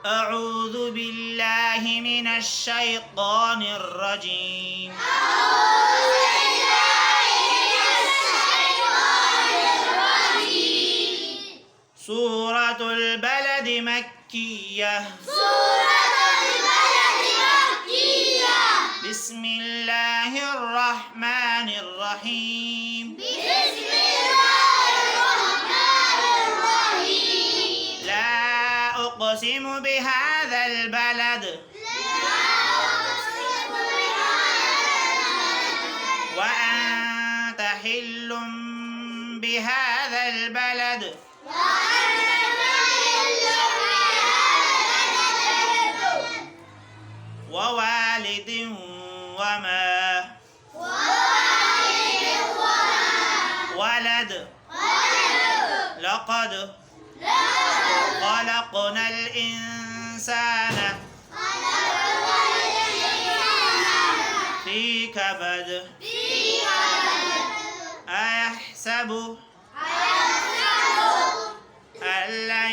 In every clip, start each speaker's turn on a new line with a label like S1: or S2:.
S1: أعوذ بالله من الشيطان الرجيم. سورة البلد مكية. بسم الله الرحمن الرحيم. لا أقسم بهذا البلد وأنت حل بهذا البلد ووالد وما ولد. لقد خلقنا الإنسان في كبد. أيحسب أن لن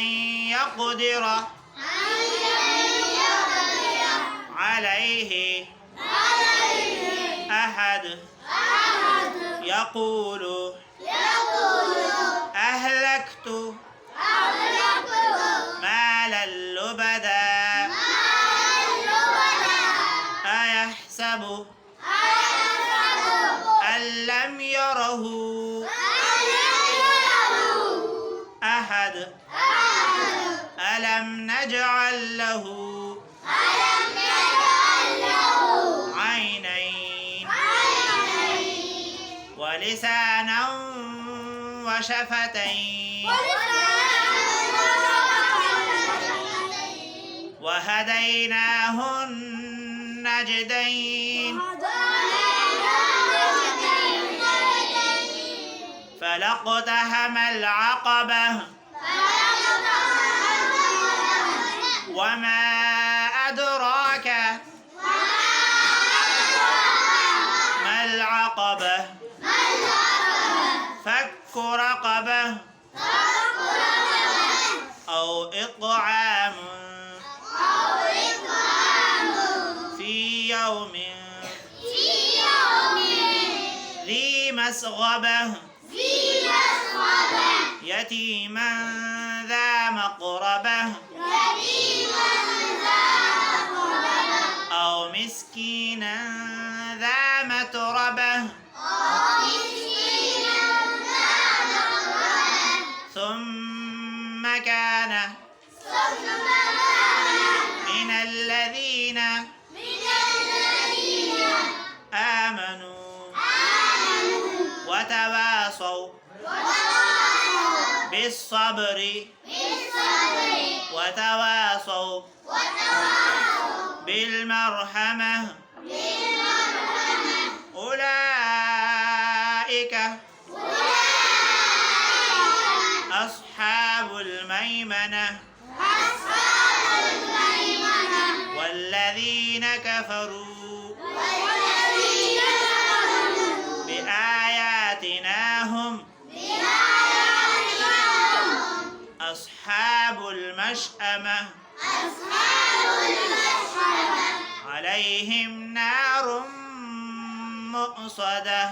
S1: يقدر عليه أحد. يقول أهلكت مالا لبدا. أيحسب أن لم يره أحد. ألم نجعل له عينين ولسانا وشفتين وهديناه النجدين. فلاقتحم العقبة وما أدراك ما العقبة. فك رقبة أو إطعام في يوم ذي مسغبة يتيما ذا مقربة أو مسكينا ذا متربة ثم كان من الذين آمنوا وتواصوا بالصبر وتواصوا بالمرحمة. أولئك أصحاب الميمنة. والذين كفروا بآياتنا هم أصحاب المشأمة. عليهم نار مؤصدة.